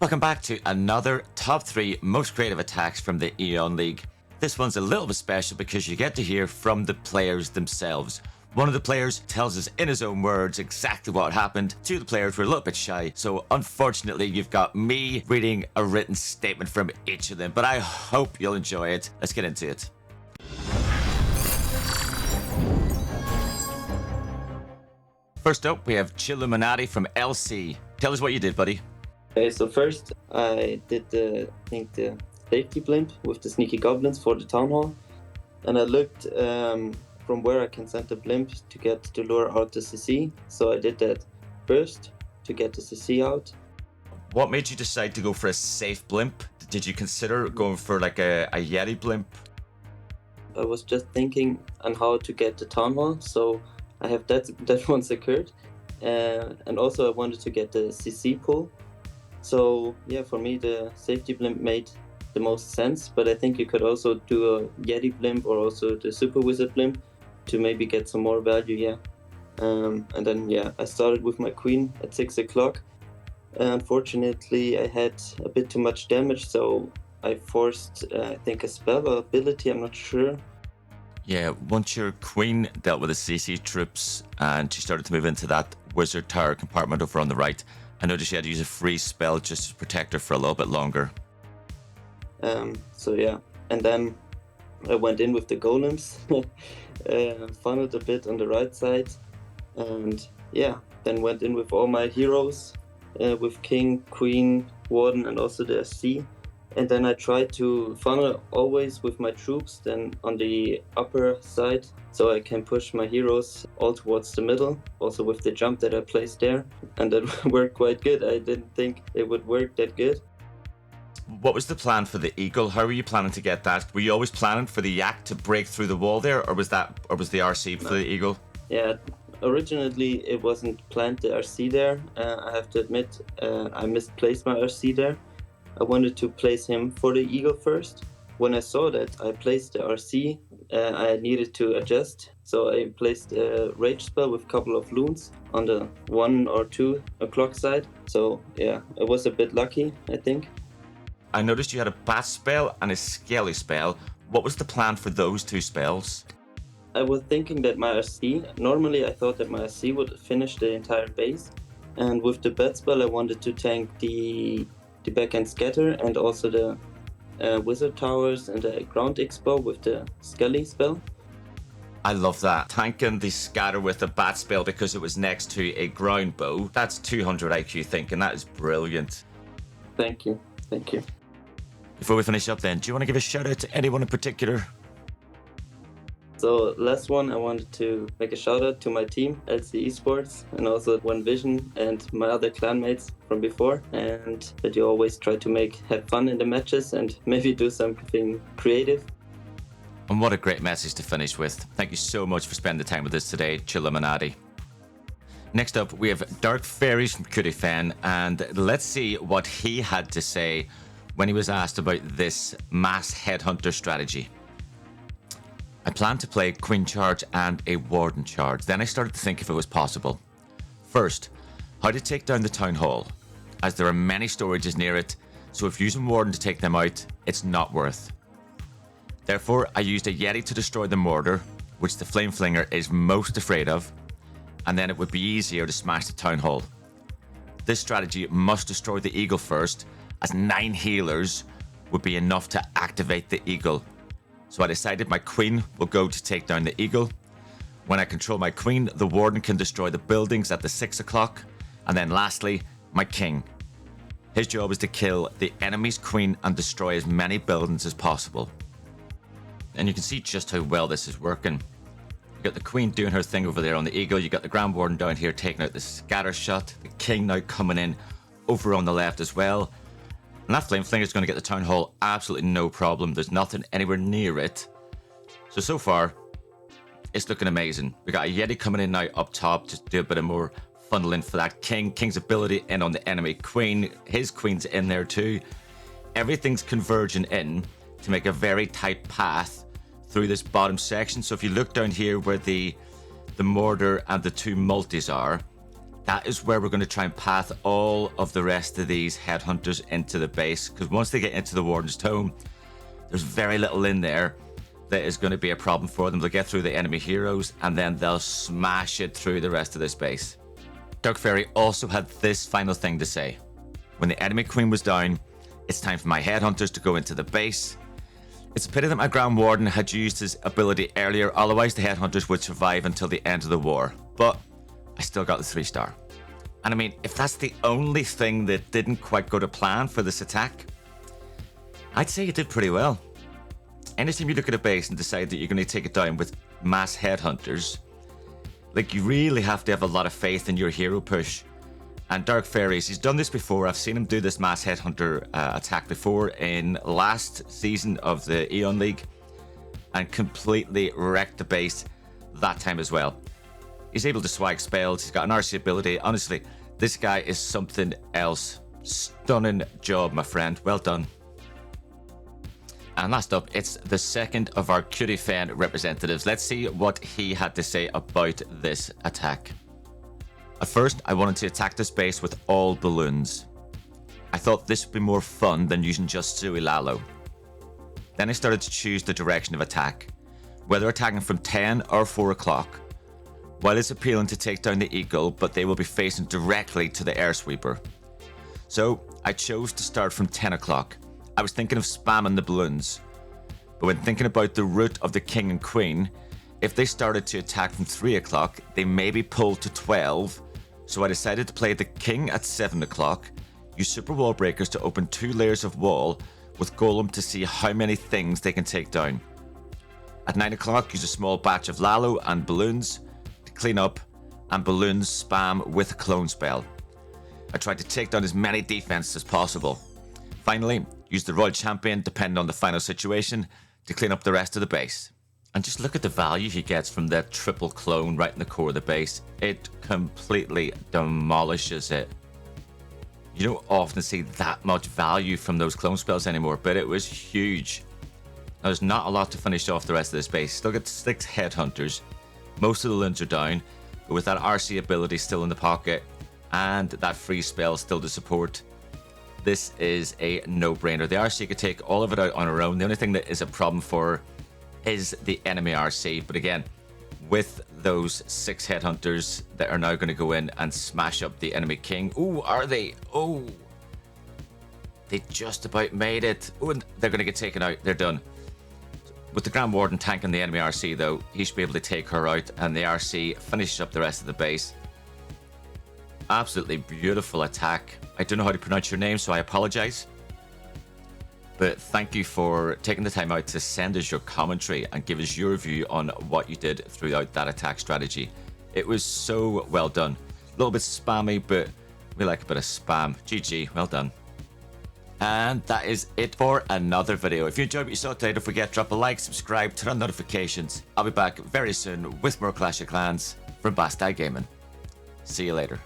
Welcome back to another top 3 most creative attacks from the EON League. This one's a little bit special because you get to hear from the players themselves. One of the players tells us in his own words exactly what happened. Two of the players were a little bit shy, so unfortunately you've got me reading a written statement from each of them, but I hope you'll enjoy it. Let's get into it. First up, we have Chilluminati from LC. Tell us what you did, buddy. Okay, so first I did the safety blimp with the sneaky goblins for the town hall, and I looked from where I can send the blimp to lure out the CC. So I did that first to get the CC out. What made you decide to go for a safe blimp? Did you consider going for like a Yeti blimp? I was just thinking on how to get the town hall, so I have that one secured, and also I wanted to get the CC pull. So yeah, for me the safety blimp made the most sense, but I think you could also do a Yeti blimp or also the Super Wizard blimp to maybe get some more value, yeah. And then yeah, I started with my queen at 6 o'clock. Unfortunately, I had a bit too much damage, so I forced, I think, a spell or ability, I'm not sure. Yeah, once your queen dealt with the CC troops and she started to move into that wizard tower compartment over on the right, I noticed you had to use a free spell just to protect her for a little bit longer. So yeah, and then I went in with the golems, funneled a bit on the right side, and yeah, then went in with all my heroes, with king, queen, warden, and also the SC. And then I tried to funnel always with my troops then on the upper side, so I can push my heroes all towards the middle, also with the jump that I placed there. And that worked quite good. I didn't think it would work that good. What was the plan for the eagle? How were you planning to get that? Were you always planning for the yak to break through the wall there, or was the RC for the eagle? Yeah, originally it wasn't planned the RC there. I have to admit, I misplaced my RC there. I wanted to place him for the eagle first. When I saw that I placed the RC, I needed to adjust. So I placed a rage spell with a couple of loons on the 1 or 2 o'clock side. So yeah, I was a bit lucky, I think. I noticed you had a bat spell and a scaly spell. What was the plan for those two spells? I was thinking that my RC, normally I thought that my RC would finish the entire base. And with the bat spell I wanted to tank the backhand scatter and also the wizard towers and the ground expo with the skelly spell. I love that. Tanking the scatter with the bat spell because it was next to a ground bow. That's 200 IQ thinking. That is brilliant. Thank you. Thank you. Before we finish up then, do you want to give a shout out to anyone in particular? So last one, I wanted to make a shout out to my team, LC Esports, and also One Vision and my other clanmates from before, and that you always try to have fun in the matches and maybe do something creative. And what a great message to finish with. Thank you so much for spending the time with us today, Chilluminati. Next up, we have Dark Fairies from Cutie Fen, and let's see what he had to say when he was asked about this mass headhunter strategy. I planned to play Queen Charge and a Warden Charge. Then I started to think if it was possible. First, how to take down the Town Hall, as there are many storages near it, so if using Warden to take them out, it's not worth. Therefore, I used a Yeti to destroy the mortar, which the Flame Flinger is most afraid of, and then it would be easier to smash the Town Hall. This strategy must destroy the Eagle first, as 9 healers would be enough to activate the Eagle. So I decided my Queen will go to take down the Eagle. When I control my Queen, the Warden can destroy the buildings at the 6 o'clock. And then lastly, my King. His job is to kill the enemy's Queen and destroy as many buildings as possible. And you can see just how well this is working. You got the Queen doing her thing over there on the Eagle. You got the Grand Warden down here taking out the scatter shot. The King now coming in over on the left as well. And that Flame Flinger is going to get the Town Hall absolutely no problem. There's nothing anywhere near it. So far, it's looking amazing. We got a Yeti coming in now up top to do a bit of more funneling for that King. King's ability in on the enemy Queen. His Queen's in there too. Everything's converging in to make a very tight path through this bottom section. So if you look down here where the mortar and the 2 multis are, that is where we're going to try and path all of the rest of these headhunters into the base, because once they get into the Warden's Tome, there's very little in there that is going to be a problem for them. They'll get through the enemy heroes and then they'll smash it through the rest of this base. Dark Fairy also had this final thing to say. When the enemy queen was down, it's time for my headhunters to go into the base. It's a pity that my Grand Warden had used his ability earlier, otherwise the headhunters would survive until the end of the war. But I still got the 3-star. And I mean, if that's the only thing that didn't quite go to plan for this attack, I'd say you did pretty well. Anytime you look at a base and decide that you're going to take it down with mass headhunters, like, you really have to have a lot of faith in your hero push. And Dark Fairies, he's done this before. I've seen him do this mass headhunter attack before in last season of the EON League and completely wrecked the base that time as well. He's able to swag spells. He's got an RC ability. Honestly, this guy is something else. Stunning job, my friend. Well done. And last up, it's the second of our Cutie Fan representatives. Let's see what he had to say about this attack. At first, I wanted to attack this base with all balloons. I thought this would be more fun than using just Sui Lalo. Then I started to choose the direction of attack, whether attacking from 10 or 4 o'clock. While it's appealing to take down the eagle, but they will be facing directly to the air sweeper. So I chose to start from 10 o'clock. I was thinking of spamming the balloons. But when thinking about the route of the king and queen, if they started to attack from 3 o'clock, they may be pulled to 12. So I decided to play the king at 7 o'clock, use super wall breakers to open 2 layers of wall with Golem to see how many things they can take down. At 9 o'clock, use a small batch of Lalo and balloons to clean up, and balloons spam with a clone spell. I tried to take down as many defenses as possible. Finally, use the Royal Champion, depending on the final situation, to clean up the rest of the base. And just look at the value he gets from that triple clone right in the core of the base. It completely demolishes it. You don't often see that much value from those clone spells anymore, but it was huge. Now, there's not a lot to finish off the rest of this base. Still got 6 headhunters. Most of the loons are down, but with that RC ability still in the pocket and that free spell still to support, this is a no-brainer. The RC could take all of it out on her own. The only thing that is a problem for her is the enemy RC. But again, with those 6 headhunters that are now going to go in and smash up the enemy king. Ooh, are they? Oh, they just about made it. Oh, and they're going to get taken out. They're done. With the Grand Warden tanking the enemy RC, though, he should be able to take her out, and the RC finishes up the rest of the base. Absolutely beautiful attack. I don't know how to pronounce your name, so I apologize. But thank you for taking the time out to send us your commentary and give us your view on what you did throughout that attack strategy. It was so well done. A little bit spammy, but we like a bit of spam. GG, well done. And that is it for another video. If you enjoyed what you saw today, don't forget, drop a like, subscribe, turn on notifications. I'll be back very soon with more Clash of Clans from BadStag Gaming. See you later.